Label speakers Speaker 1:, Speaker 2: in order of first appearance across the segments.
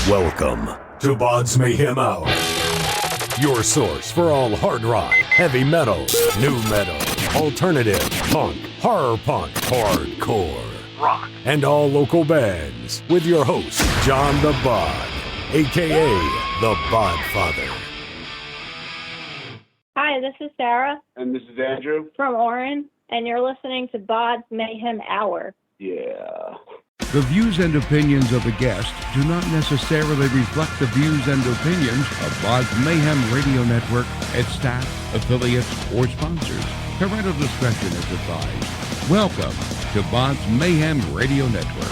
Speaker 1: Welcome to BODS Mayhem Hour, your source for all hard rock, heavy metal, new metal, alternative, punk, horror punk, hardcore, rock, and all local bands, with your host, John the Bod, a.k.a. the Bodfather.
Speaker 2: Hi, this is Sarah.
Speaker 3: And this is Andrew.
Speaker 2: From Aurin, and you're listening to BODS Mayhem Hour.
Speaker 3: Yeah.
Speaker 4: The views and opinions of the guest do not necessarily reflect the views and opinions of BODS Mayhem Radio Network, its staff, affiliates, or sponsors. Parental discretion is advised. Welcome to BODS Mayhem Radio Network.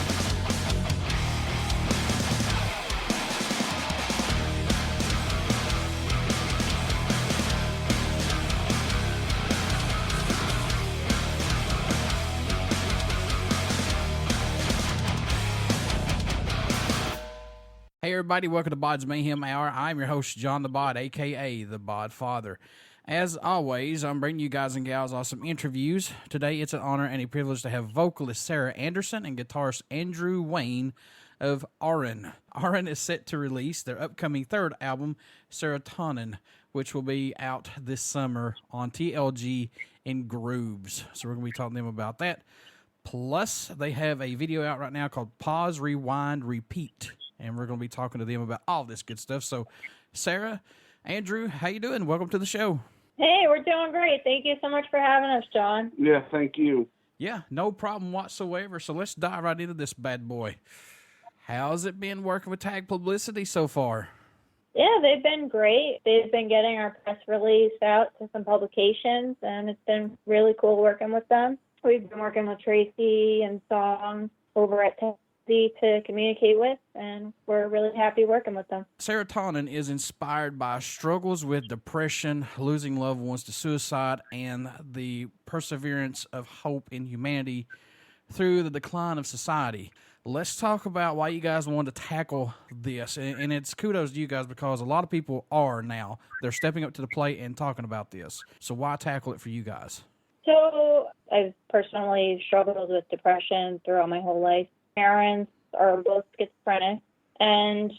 Speaker 5: Hey everybody, welcome to BODS Mayhem Hour. I'm your host, John the Bod, a.k.a. the Bodfather. As always, I'm bringing you guys and gals awesome interviews. Today, it's an honor and a privilege to have vocalist Sarah Anderson and guitarist Andrew Wayne of Aurin. Aurin is set to release their upcoming third album, Serotonin, which will be out this summer on TLG INgrooves. So we're going to be talking to them about that. Plus, they have a video out right now called Pause, Rewind, Repeat. And we're going to be talking to them about all this good stuff. So, Sarah, Andrew, how you doing? Welcome to the show.
Speaker 2: Hey, we're doing great. Thank you so much for having us, John.
Speaker 3: Yeah, thank you.
Speaker 5: Yeah, no problem whatsoever. So let's dive right into this bad boy. How's it been working with Tag Publicity so far?
Speaker 2: Yeah, they've been great. They've been getting our press release out to some publications, and it's been really cool working with them. We've been working with Tracy and Song over at to communicate with, and we're really happy working with them.
Speaker 5: Serotonin is inspired by struggles with depression, losing loved ones to suicide, and the perseverance of hope in humanity through the decline of society. Let's talk about why you guys wanted to tackle this, and it's kudos to you guys because a lot of people are now. They're stepping up to the plate and talking about this. So why tackle it for you guys?
Speaker 2: So I've personally struggled with depression throughout my whole life. Parents are both schizophrenic, and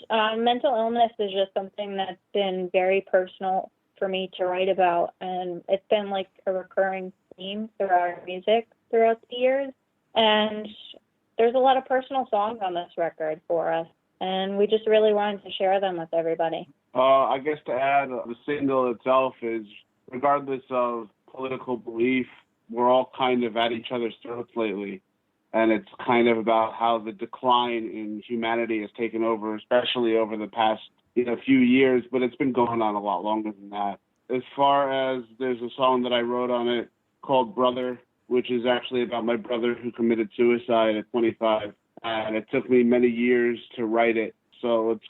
Speaker 2: mental illness is just something that's been very personal for me to write about, and it's been like a recurring theme throughout our music throughout the years, and there's a lot of personal songs on this record for us, and we just really wanted to share them with everybody.
Speaker 3: I guess to add, the single itself is, regardless of political belief, we're all kind of at each other's throats lately. And it's kind of about how the decline in humanity has taken over, especially over the past few years, but it's been going on a lot longer than that. As far as there's a song that I wrote on it called Brother, which is actually about my brother who committed suicide at 25. And it took me many years to write it. So it's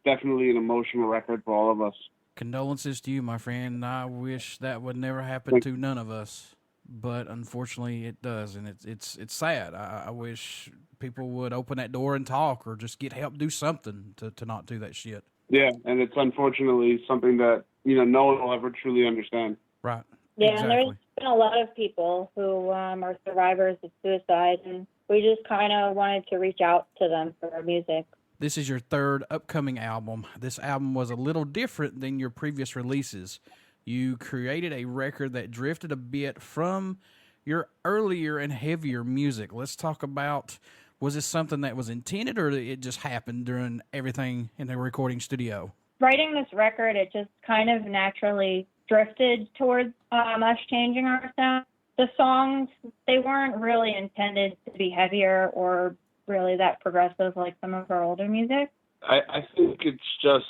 Speaker 3: definitely an emotional record for all of us.
Speaker 5: Condolences to you, my friend. I wish that would never happen to none of us. But unfortunately, it does, and it's sad. I wish people would open that door and talk, or just get help, do something to not do that shit.
Speaker 3: Yeah, and it's unfortunately something that no one will ever truly understand.
Speaker 5: Right.
Speaker 2: Yeah,
Speaker 5: exactly.
Speaker 2: And there's been a lot of people who are survivors of suicide, and we just kind of wanted to reach out to them for our music.
Speaker 5: This is your third upcoming album. This album was a little different than your previous releases. You created a record that drifted a bit from your earlier and heavier music. Let's talk about, was this something that was intended, or it just happened during everything in the recording studio?
Speaker 2: Writing this record, it just kind of naturally drifted towards us changing our sound. The songs, they weren't really intended to be heavier or really that progressive like some of our older music.
Speaker 3: I think it's just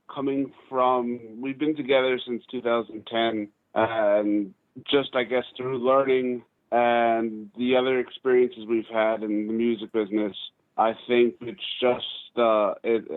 Speaker 3: coming from, we've been together since 2010, and just, I guess, through learning and the other experiences we've had in the music business, I think it's just,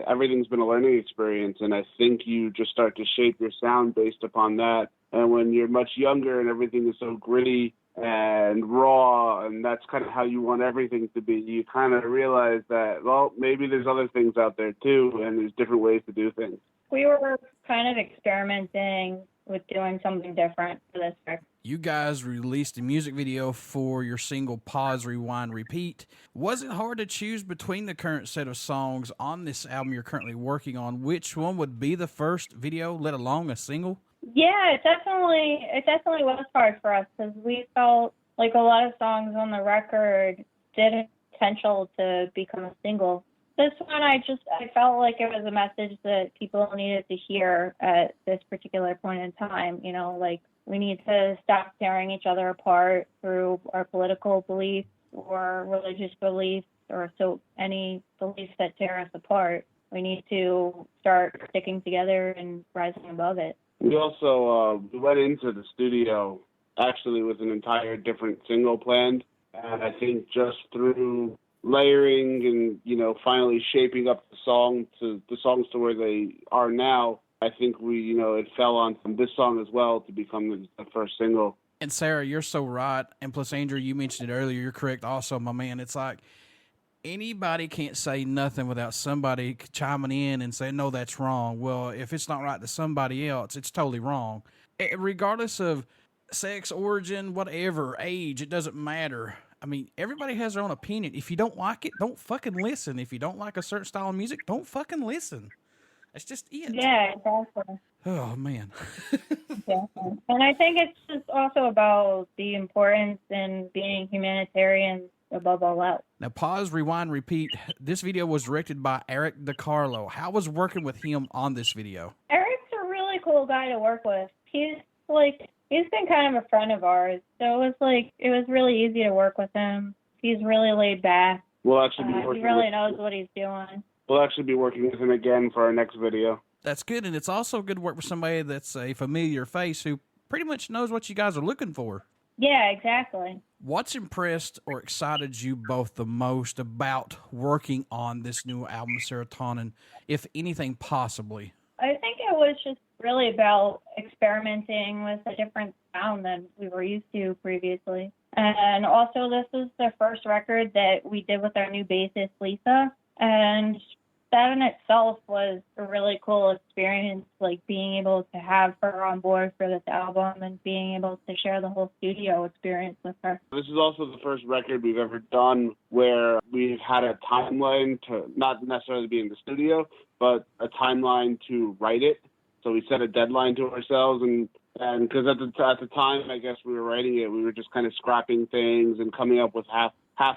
Speaker 3: everything's been a learning experience, and I think you just start to shape your sound based upon that. And when you're much younger and everything is so gritty and raw, and that's kind of how you want everything to be, you kind of realize that, well, maybe there's other things out there too, and there's different ways to do things.
Speaker 2: We were kind of experimenting with doing something different for this record.
Speaker 5: You guys released a music video for your single Pause, Rewind, Repeat. Was it hard to choose between the current set of songs on this album you're currently working on? Which one would be the first video, let alone a single?
Speaker 2: Yeah, it definitely was hard for us because we felt like a lot of songs on the record did have potential to become a single. This one, I felt like it was a message that people needed to hear at this particular point in time. You know, like, we need to stop tearing each other apart through our political beliefs or religious beliefs or any beliefs that tear us apart. We need to start sticking together and rising above it.
Speaker 3: We also went into the studio actually with an entire different single planned. And I think just through layering and, you know, finally shaping up the songs to where they are now, I think it fell on this song as well to become the first single.
Speaker 5: And Sarah, you're so right. And plus, Andrew, you mentioned it earlier. You're correct also, my man. It's like anybody can't say nothing without somebody chiming in and saying, no, that's wrong. Well, if it's not right to somebody else, it's totally wrong. Regardless of sex, origin, whatever, age, it doesn't matter. I mean, everybody has their own opinion. If you don't like it, don't fucking listen. If you don't like a certain style of music, don't fucking listen. That's just it.
Speaker 2: Yeah, exactly.
Speaker 5: Oh, man.
Speaker 2: Exactly. And I think it's just also about the importance in being humanitarian above all else.
Speaker 5: Now, Pause, Rewind, Repeat. This video was directed by Eric DiCarlo. How was working with him on this video?
Speaker 2: Eric's a really cool guy to work with. He's been kind of a friend of ours, so it was really easy to work with him. He's really laid back.
Speaker 3: We'll actually be working
Speaker 2: he really knows what he's doing.
Speaker 3: We'll actually be working with him again for our next video.
Speaker 5: That's good, and it's also good to work with somebody that's a familiar face who pretty much knows what you guys are looking for.
Speaker 2: Yeah, exactly.
Speaker 5: What's impressed or excited you both the most about working on this new album, Serotonin, if anything possibly?
Speaker 2: I think it was just really about experimenting with a different sound than we were used to previously. And also, this is the first record that we did with our new bassist, Lisa, and that in itself was a really cool experience, like being able to have her on board for this album and being able to share the whole studio experience with her.
Speaker 3: This is also the first record we've ever done where we've had a timeline to not necessarily be in the studio, but a timeline to write it. So we set a deadline to ourselves, and because at the time, I guess we were writing it, we were just kind of scrapping things and coming up with half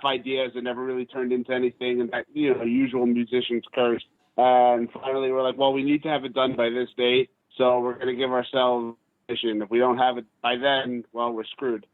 Speaker 3: ideas that never really turned into anything, and that, usual musicians curse. And finally, we're like, well, we need to have it done by this date, so we're going to give ourselves a mission. If we don't have it by then, well, we're screwed.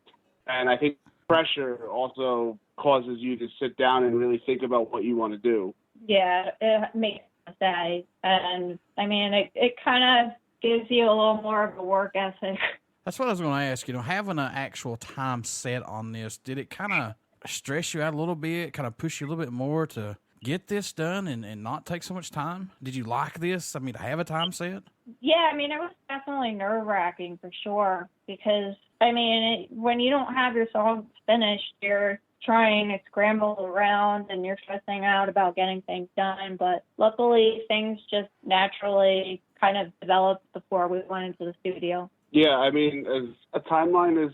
Speaker 3: And I think pressure also causes you to sit down and really think about what you want to do.
Speaker 2: Yeah, it makes sense. And I mean, it kind of gives you a little more of a work ethic.
Speaker 5: That's what I was going to ask. Having an actual time set on this, did it kind of stress you out a little bit, kind of push you a little bit more to get this done and not take so much time? Did you like this? I mean, to have a time set?
Speaker 2: Yeah, I mean, it was definitely nerve-wracking for sure because, I mean, when you don't have your songs finished, you're trying to scramble around and you're stressing out about getting things done. But luckily, things just naturally kind of developed before we went into the studio.
Speaker 3: Yeah, I mean, as a timeline is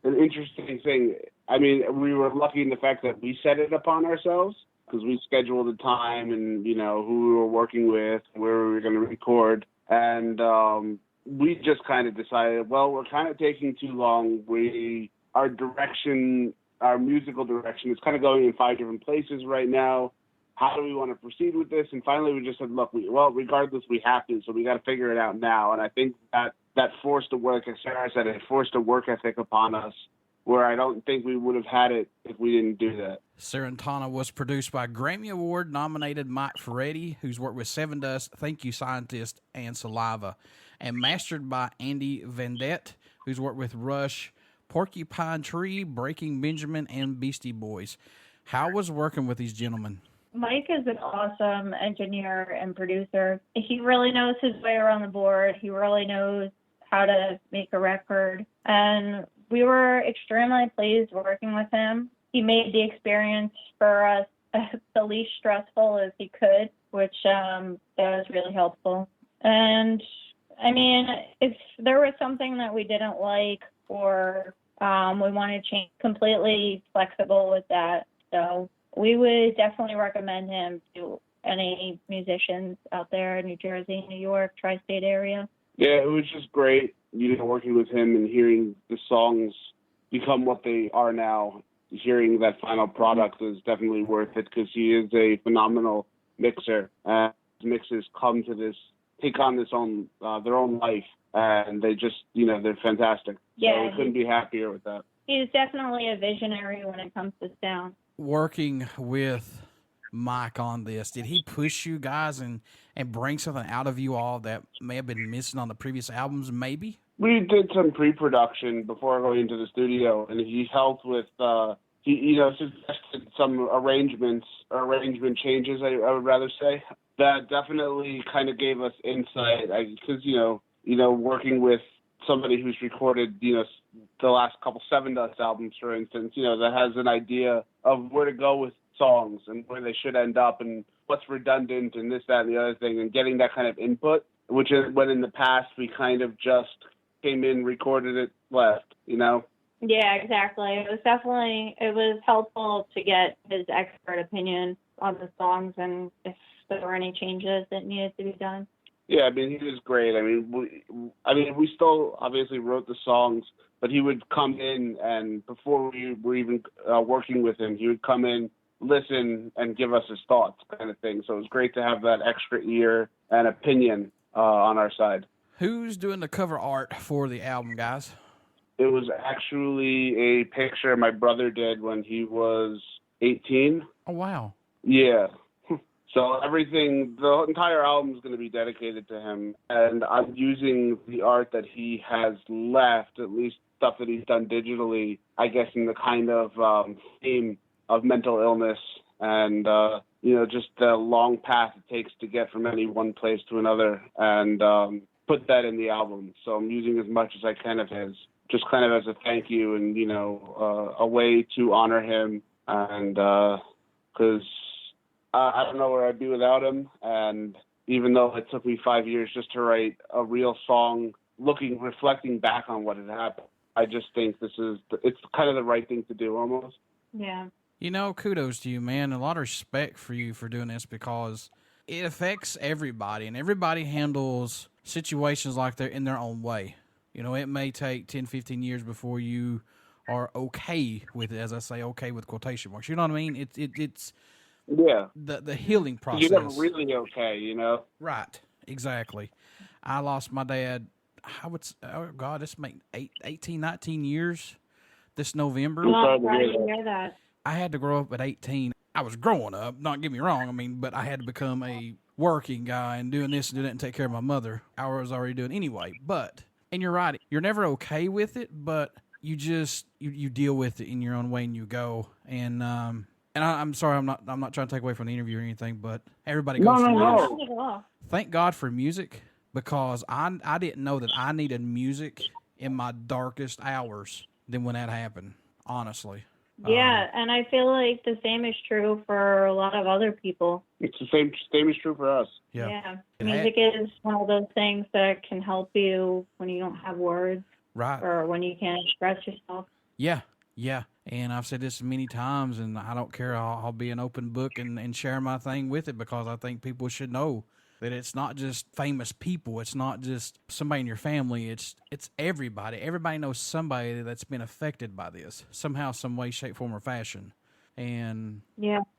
Speaker 3: an interesting thing. I mean, we were lucky in the fact that we set it upon ourselves because we scheduled the time and, who we were working with, where we were going to record. And we just kind of decided, well, we're kind of taking too long. Our musical direction is kind of going in 5 different places right now. How do we want to proceed with this? And finally, we just said, look, regardless, we have to, so we got to figure it out now. And I think that forced a work, as Sarah said, it forced a work ethic upon us where I don't think we would have had it if we didn't do that.
Speaker 5: Serotonin was produced by Grammy Award-nominated Mike Ferretti, who's worked with Seven Dust, Thank You Scientist, and Saliva, and mastered by Andy Vendette, who's worked with Rush, Porcupine Tree, Breaking Benjamin, and Beastie Boys. How was working with these gentlemen?
Speaker 2: Mike is an awesome engineer and producer. He really knows his way around the board. He really knows how to make a record. And we were extremely pleased working with him. He made the experience for us the least stressful as he could, which that was really helpful. And I mean, if there was something that we didn't like or we wanted to change, completely flexible with that. So we would definitely recommend him to any musicians out there in New Jersey, New York, tri-state area.
Speaker 3: Yeah, it was just great, working with him and hearing the songs become what they are now. Hearing that final product is definitely worth it because he is a phenomenal mixer. And his mixes take on their own life, and they just, they're fantastic.
Speaker 2: Yeah,
Speaker 3: so we couldn't be happier with that.
Speaker 2: He's definitely a visionary when it comes to sound.
Speaker 5: Working with Mike on this, did he push you guys and bring something out of you all that may have been missing on the previous albums, maybe?
Speaker 3: We did some pre-production before going into the studio, and he helped with, he suggested some arrangement changes, I would rather say. That definitely kind of gave us insight, because, working with somebody who's recorded, the last couple Seven Dust albums, for instance, that has an idea of where to go with songs and where they should end up and what's redundant and this, that, and the other thing, and getting that kind of input, which is when in the past we kind of just came in, recorded it, left,
Speaker 2: Yeah, exactly. It was helpful to get his expert opinion on the songs and if there were any changes that needed to be done.
Speaker 3: Yeah, I mean, he was great. I mean, we still obviously wrote the songs, but he would come in and before we were even working with him, he would come in, listen, and give us his thoughts kind of thing. So it was great to have that extra ear and opinion on our side.
Speaker 5: Who's doing the cover art for the album, guys?
Speaker 3: It was actually a picture my brother did when he was 18.
Speaker 5: Oh, wow.
Speaker 3: Yeah. So the entire album is going to be dedicated to him. And I'm using the art that he has left, at least stuff that he's done digitally, I guess in the kind of theme of mental illness and, just the long path it takes to get from any one place to another and put that in the album. So I'm using as much as I can of his, just kind of as a thank you and, a way to honor him. And because I don't know where I'd be without him. And even though it took me 5 years just to write a real song, reflecting back on what had happened, I just think it's kind of the right thing to do almost.
Speaker 2: Yeah.
Speaker 5: Kudos to you, man. A lot of respect for you for doing this because it affects everybody, and everybody handles situations like they're in their own way. It may take 10, 15 years before you are okay with it, as I say, okay with quotation marks. You know what I mean? It's
Speaker 3: yeah,
Speaker 5: the healing process.
Speaker 3: You're never really okay,
Speaker 5: Right, exactly. I lost my dad, it's made 18, 19 years this November.
Speaker 2: I'm sorry to hear that.
Speaker 5: I had to grow up at 18. I was growing up, not get me wrong, but I had to become a working guy and doing this and doing that and take care of my mother. I was already doing anyway, and you're right, you're never okay with it, but you just, you deal with it in your own way and you go. And I'm sorry, I'm not trying to take away from the interview or anything, but everybody goes through this.
Speaker 2: No.
Speaker 5: Thank God for music, because I didn't know that I needed music in my darkest hours than when that happened, honestly.
Speaker 2: Yeah, and I feel like the same is true for a lot of other people.
Speaker 3: It's the same is true for us.
Speaker 2: Yeah. Music is one of those things that can help you when you don't have words.
Speaker 5: Right.
Speaker 2: Or when you can't express yourself.
Speaker 5: Yeah. And I've said this many times, and I don't care. I'll be an open book and share my thing with it, because I think people should know that it's not just famous people. It's not just somebody in your family. It's everybody. Everybody knows somebody that's been affected by this somehow, some way, shape, form, or fashion. And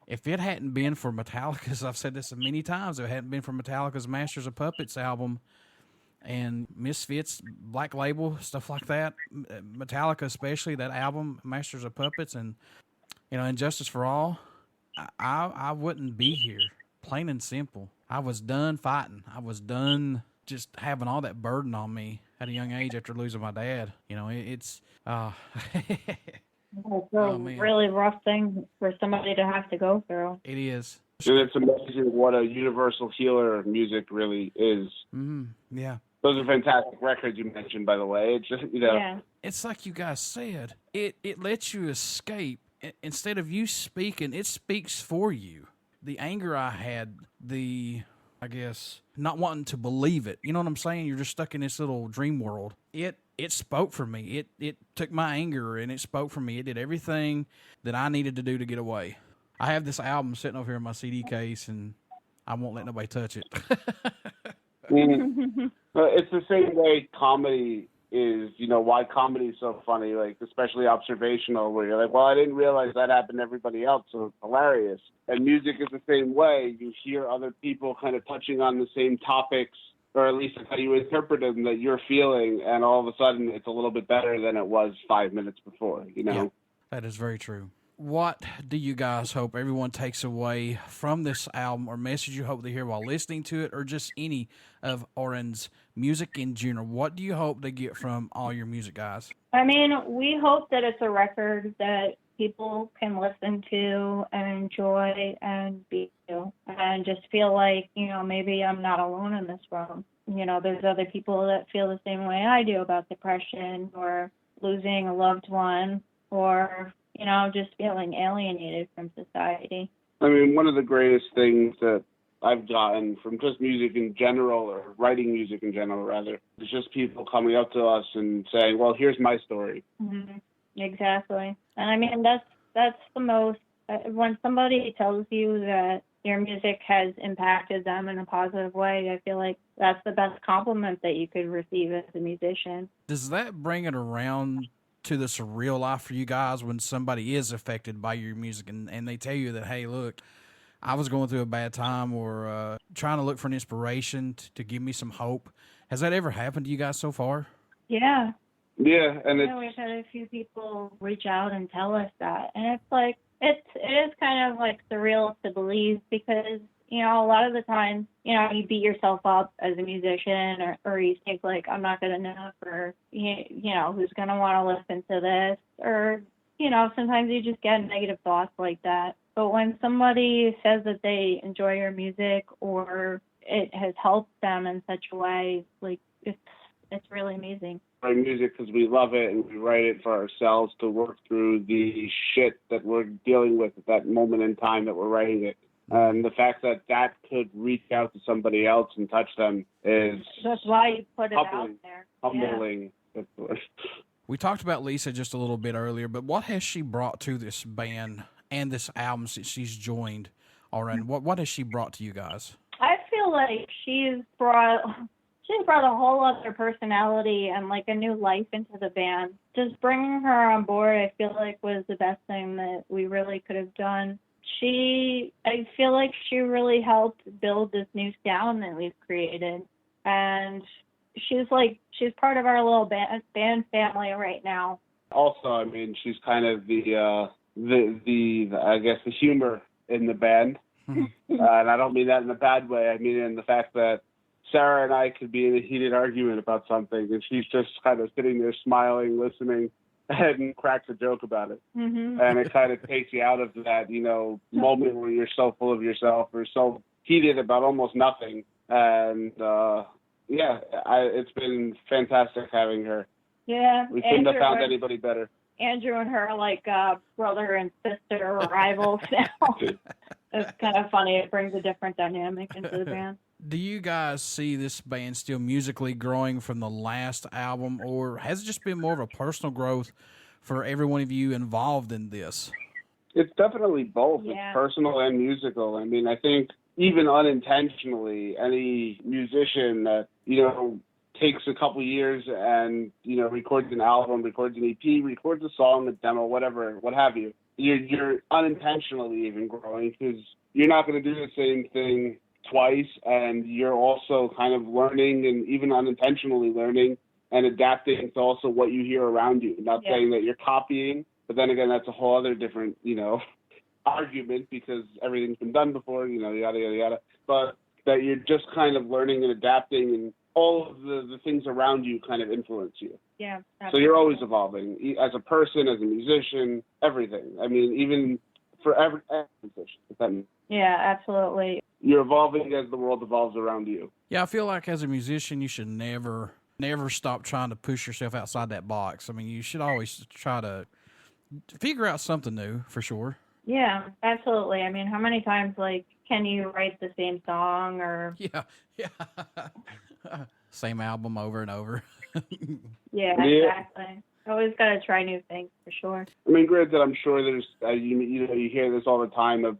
Speaker 5: if it hadn't been for Metallica's, I've said this many times, if it hadn't been for Metallica's Masters of Puppets album and Misfits, Black Label, stuff like that, Metallica especially, that album, Masters of Puppets, and Injustice for All, I wouldn't be here. Plain and simple. I was done fighting. I was done just having all that burden on me at a young age after losing my dad. It's
Speaker 2: It's a really rough thing for somebody to have to go through.
Speaker 5: It is.
Speaker 3: And it's amazing what a universal healer music really is.
Speaker 5: Yeah.
Speaker 3: Those are fantastic records you mentioned, by the way. It's just,
Speaker 2: Yeah.
Speaker 5: It's like you guys said. It lets you escape. Instead of you speaking, it speaks for you. The anger I had, I guess, not wanting to believe it. You know what I'm saying? You're just stuck in this little dream world. It spoke for me. It took my anger and it spoke for me. It did everything that I needed to do to get away. I have this album sitting over here in my CD case, and I won't let nobody touch it.
Speaker 3: It's the same way comedy is, why comedy is so funny, like especially observational, where you're like, well, I didn't realize that happened to everybody else, so it's hilarious. And music is the same way. You hear other people kind of touching on the same topics, or at least how you interpret them, that you're feeling, and all of a sudden it's a little bit better than it was 5 minutes before, Yeah,
Speaker 5: that is very true. What do you guys hope everyone takes away from this album, or message you hope to hear while listening to it, or just any of Aurin's music in general? What do you hope they get from all your music, guys?
Speaker 2: I mean, we hope that it's a record that people can listen to and enjoy and be to, and just feel like, maybe I'm not alone in this world. There's other people that feel the same way I do about depression or losing a loved one, or just feeling alienated from society.
Speaker 3: I mean, one of the greatest things that I've gotten from just music in general, or writing music in general, rather, is just people coming up to us and saying, well, here's my story.
Speaker 2: Mm-hmm. Exactly. And I mean, that's the most, when somebody tells you that your music has impacted them in a positive way, I feel like that's the best compliment that you could receive as a musician.
Speaker 5: Does that bring it around to the surreal life for you guys when somebody is affected by your music and they tell you that, hey, look, I was going through a bad time, or trying to look for an inspiration to give me some hope? Has that ever happened to you guys so far?
Speaker 2: Yeah.
Speaker 3: Yeah, and
Speaker 2: we've had a few people reach out and tell us that, and it's like it is kind of like surreal to believe, because a lot of the times you beat yourself up as a musician, or you think like, I'm not good enough, or who's gonna want to listen to this, or sometimes you just get negative thoughts like that. But when somebody says that they enjoy your music, or it has helped them in such a way, like it's really amazing.
Speaker 3: We write music because we love it, and we write it for ourselves to work through the shit that we're dealing with at that moment in time that we're writing it. And the fact that could reach out to somebody else and touch them is...
Speaker 2: That's why you put it out there.
Speaker 3: Humbling.
Speaker 2: Yeah.
Speaker 5: We talked about Lisa just a little bit earlier, but what has she brought to this band and this album since she's joined Aurin? What has she brought to you guys?
Speaker 2: I feel like she's brought a whole other personality and like a new life into the band. Just bringing her on board, I feel like, was the best thing that we really could have done. I feel like she really helped build this new sound that we've created, and she's part of our little band family right now.
Speaker 3: Also, I mean, she's kind of the I guess the humor in the band, and I don't mean that in a bad way. I mean in the fact that Sarah and I could be in a heated argument about something, and she's just kind of sitting there smiling, listening, and cracks a joke about it.
Speaker 2: Mm-hmm.
Speaker 3: And it kind of takes you out of that, moment where you're so full of yourself or so heated about almost nothing. And, it's been fantastic having her.
Speaker 2: Yeah.
Speaker 3: We couldn't have found anybody better.
Speaker 2: Andrew and her are like brother and sister rivals now. It's kind of funny. It brings a different dynamic into the band.
Speaker 5: Do you guys see this band still musically growing from the last album, or has it just been more of a personal growth for every one of you involved in this?
Speaker 3: It's definitely both.
Speaker 2: Yeah.
Speaker 3: It's personal and musical. I mean, I think even unintentionally, any musician that, takes a couple years and, records an album, records an EP, records a song, a demo, whatever, what have you, you're unintentionally even growing, because you're not going to do the same thing twice, and you're also kind of learning, and even unintentionally learning and adapting to also what you hear around you. Not saying that you're copying, but then again, that's a whole other different, argument, because everything's been done before, yada, yada, yada. But that you're just kind of learning and adapting, and all of the things around you kind of influence you.
Speaker 2: Yeah. Absolutely.
Speaker 3: So you're always evolving as a person, as a musician, everything. I mean, even for every musician.
Speaker 2: Yeah, absolutely.
Speaker 3: You're evolving as the world evolves around you.
Speaker 5: Yeah, I feel like as a musician, you should never stop trying to push yourself outside that box. I mean, you should always try to figure out something new, for sure.
Speaker 2: Yeah, absolutely. I mean, how many times, can you write the same song or?
Speaker 5: Yeah. Same album over and over.
Speaker 2: Yeah, exactly. Always got to try new things for sure.
Speaker 3: I mean, granted, I'm sure there's, you hear this all the time of,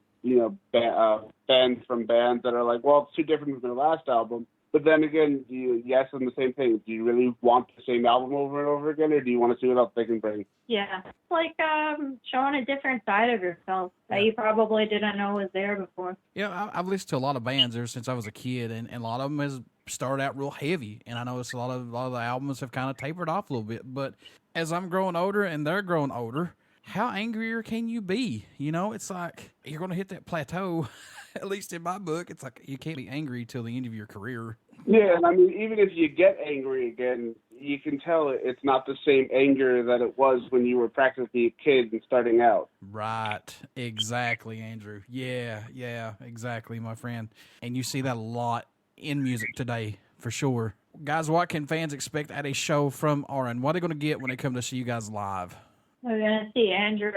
Speaker 3: fans from bands that are like, well, it's too different from their last album. But then again, do you ask them the same thing? Do you really want the same album over and over again, or do you want to see what else they can bring?
Speaker 2: Yeah, it's like showing a different side of yourself that you probably didn't know was there before.
Speaker 5: Yeah, I've listened to a lot of bands ever since I was a kid, and a lot of them has started out real heavy, and I noticed a lot of the albums have kind of tapered off a little bit. But as I'm growing older and they're growing older, how angrier can you be? It's like you're going to hit that plateau. At least in my book, it's like you can't be angry till the end of your career.
Speaker 3: Yeah, and I mean, even if you get angry again, you can tell it's not the same anger that it was when you were practically a kid and starting out.
Speaker 5: Right. Exactly, Andrew. Yeah, exactly, my friend. And you see that a lot in music today, for sure. Guys, what can fans expect at a show from Aurin? What are they going to get when they come to see you guys live?
Speaker 2: We're going to see Andrew,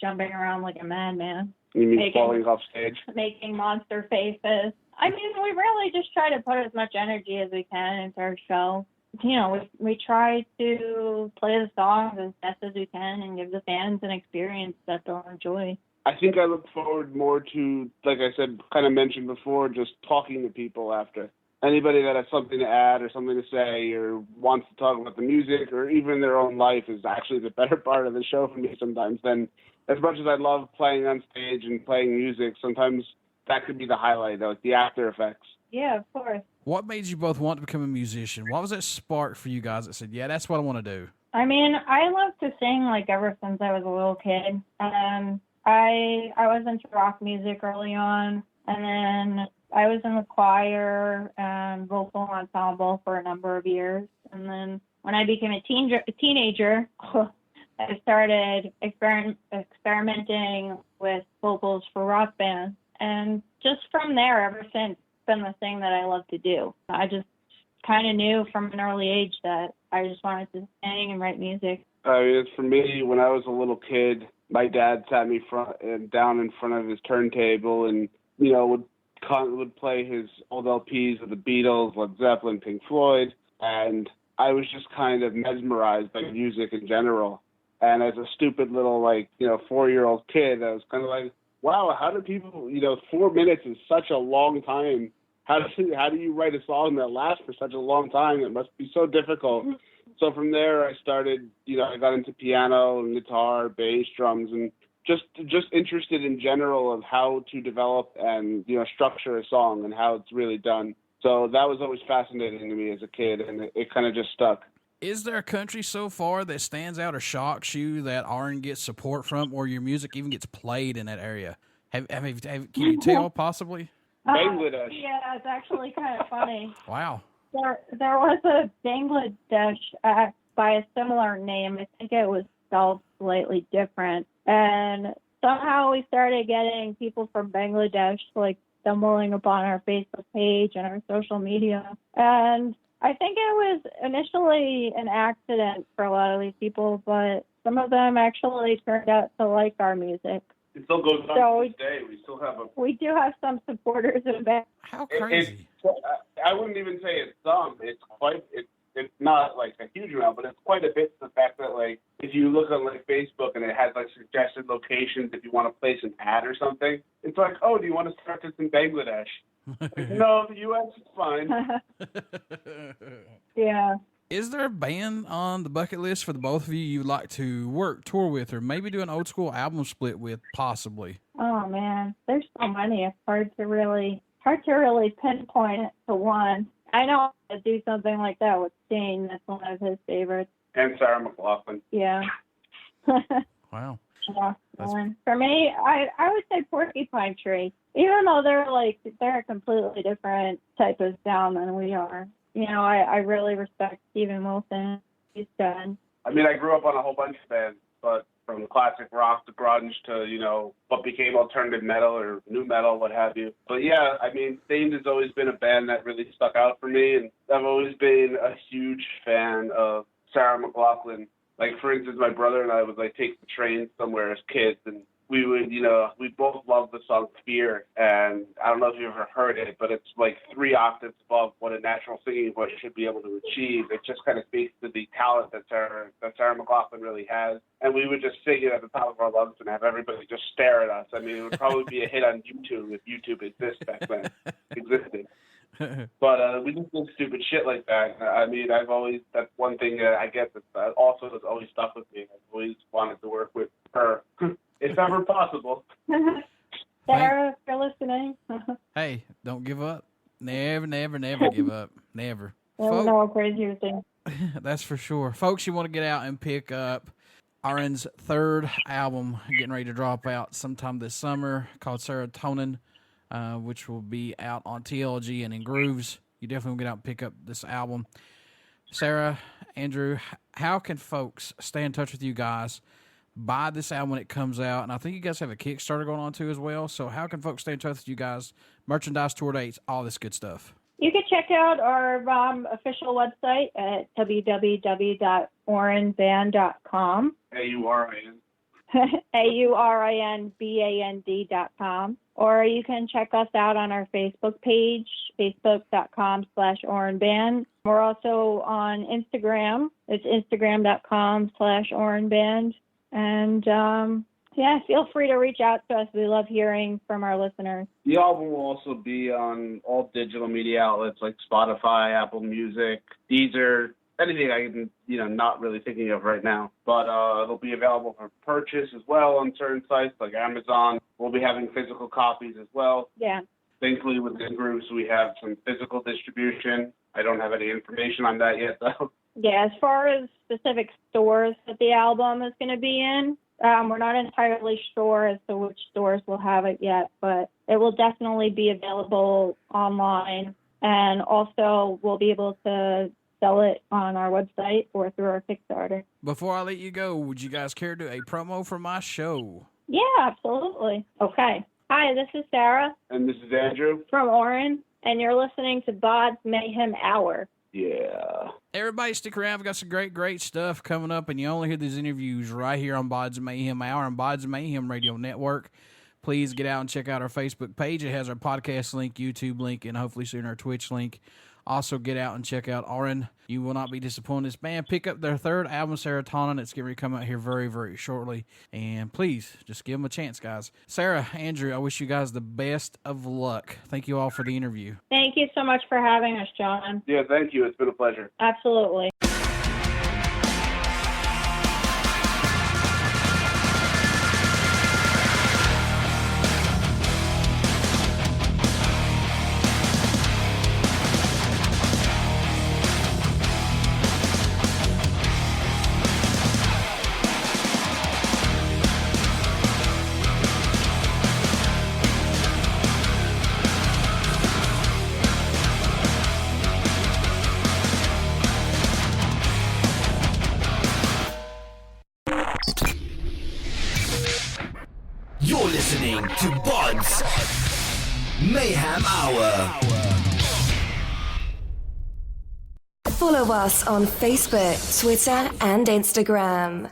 Speaker 2: jumping around like a madman.
Speaker 3: You mean falling off stage?
Speaker 2: Making monster faces. I mean, we really just try to put as much energy as we can into our show. We try to play the songs as best as we can and give the fans an experience that they'll enjoy.
Speaker 3: I think I look forward more to, like I said, kind of mentioned before, just talking to people after. Anybody that has something to add or something to say or wants to talk about the music or even their own life is actually the better part of the show for me sometimes. Then, as much as I love playing on stage and playing music, sometimes that could be the highlight, like the after effects.
Speaker 2: Yeah, of course. What
Speaker 5: made you both want to become a musician? What was that spark for you guys that said, yeah, that's what I want to do?
Speaker 2: I mean, I love to sing ever since I was a little kid. I was into rock music early on, and then I was in the choir and vocal ensemble for a number of years. And then when I became a teenager, I started experimenting with vocals for rock bands. And just from there, ever since, it's been the thing that I love to do. I just kind of knew from an early age that I just wanted to sing and write music.
Speaker 3: For me, when I was a little kid, my dad sat me down in front of his turntable and, would play his old LPs of the Beatles, Led Zeppelin, Pink Floyd, and I was just kind of mesmerized by music in general. And as a stupid little, 4-year-old kid, I was kind of like, wow, how do people, 4 minutes is such a long time. How do you write a song that lasts for such a long time? It must be so difficult. So from there, I started, I got into piano and guitar, bass, drums, and just interested in general of how to develop and, structure a song and how it's really done. So that was always fascinating to me as a kid, and it kind of just stuck.
Speaker 5: Is there a country so far that stands out or shocks you that Aurin gets support from, or your music even gets played in that area? Can you tell, possibly?
Speaker 3: Bangladesh.
Speaker 2: Yeah, it's actually kind of funny.
Speaker 5: Wow.
Speaker 2: There was a Bangladesh act by a similar name. I think it was spelled slightly different. And somehow we started getting people from Bangladesh, stumbling upon our Facebook page and our social media. And I think it was initially an accident for a lot of these people, but some of them actually turned out to like our music.
Speaker 3: It still goes on to this day. We still have
Speaker 2: We do have some supporters of it.
Speaker 5: How crazy!
Speaker 3: I wouldn't even say it's some. It's not a huge amount, but it's quite a bit. The fact that if you look on Facebook and it has suggested locations if you want to place an ad or something, it's like, oh, do you want to start this in Bangladesh? No, the U.S. is fine.
Speaker 2: Yeah.
Speaker 5: Is there a band on the bucket list for the both of you you'd like to tour with, or maybe do an old school album split with, possibly?
Speaker 2: Oh man, there's so many. It's hard to really pinpoint it to one. I know I'd do something like that with Sting. That's one of his favorites.
Speaker 3: And Sarah McLachlan.
Speaker 2: Yeah.
Speaker 5: Wow.
Speaker 2: Yeah. For me, I would say Porcupine Tree. Even though they're a completely different type of sound than we are. I really respect Steven Wilson. He's done.
Speaker 3: I mean, I grew up on a whole bunch of bands, but from classic rock to grunge to, what became alternative metal or new metal, what have you. But yeah, I mean, Stained has always been a band that really stuck out for me, and I've always been a huge fan of Sarah McLachlan. For instance, my brother and I would take the train somewhere as kids, and we would, we both love the song Fear, and I don't know if you've ever heard it, but it's like 3 octaves above what a natural singing voice should be able to achieve. It just kind of speaks to the talent that Sarah McLachlan really has. And we would just sing it at the top of our lungs and have everybody just stare at us. I mean, it would probably be a hit on YouTube if YouTube existed. But we just did stupid shit like that. I mean, that's one thing that I guess that also has always stuck with me. I've always wanted to work with her, if ever possible.
Speaker 2: Sarah, if you're listening.
Speaker 5: Hey, don't give up. Never give up. Never.
Speaker 2: I don't know how crazy you're saying.
Speaker 5: That's for sure. Folks, you want to get out and pick up Aurin's 3rd album, getting ready to drop out sometime this summer, called Serotonin, which will be out on TLG and INgrooves. You definitely want to get out and pick up this album. Sarah, Andrew, how can folks stay in touch with you guys, buy this album when it comes out? And I think you guys have a Kickstarter going on too as well. So how can folks stay in touch with you guys? Merchandise, tour dates, all this good stuff.
Speaker 2: You can check out our official website at www.aurinband.com.
Speaker 3: AURIN.
Speaker 2: AURINBAND.com. Or you can check us out on our Facebook page, facebook.com/AurinBand. We're also on Instagram. It's instagram.com/AurinBand. And, feel free to reach out to us. We love hearing from our listeners.
Speaker 3: The album will also be on all digital media outlets like Spotify, Apple Music, Deezer, anything I'm, not really thinking of right now. But it'll be available for purchase as well on certain sites like Amazon. We'll be having physical copies as well.
Speaker 2: Yeah.
Speaker 3: Thankfully, with INgrooves, we have some physical distribution. I don't have any information on that yet, though.
Speaker 2: Yeah, as far as specific stores that the album is going to be in, we're not entirely sure as to which stores will have it yet, but it will definitely be available online. And also, we'll be able to sell it on our website or through our Kickstarter.
Speaker 5: Before I let you go, would you guys care to do a promo for my show?
Speaker 2: Yeah, absolutely. Okay. Hi, this is Sarah.
Speaker 3: And this is Andrew.
Speaker 2: From Aurin, and you're listening to BODS Mayhem Hour.
Speaker 3: Yeah.
Speaker 5: Everybody stick around. We've got some great stuff coming up, and you only hear these interviews right here on BODS Mayhem Hour and BODS Mayhem Radio Network. Please get out and check out our Facebook page. It has our podcast link, YouTube link, and hopefully soon our Twitch link. Also, get out and check out Aurin. You will not be disappointed. This band pick up their 3rd album, Serotonin. It's going to come out here very, very shortly. And please, just give them a chance, guys. Sarah, Andrew, I wish you guys the best of luck. Thank you all for the interview.
Speaker 2: Thank you so much for having us, John.
Speaker 3: Yeah, thank you. It's been a pleasure.
Speaker 2: Absolutely.
Speaker 6: You're listening to BODS Mayhem Hour.
Speaker 7: Follow us on Facebook, Twitter, and Instagram.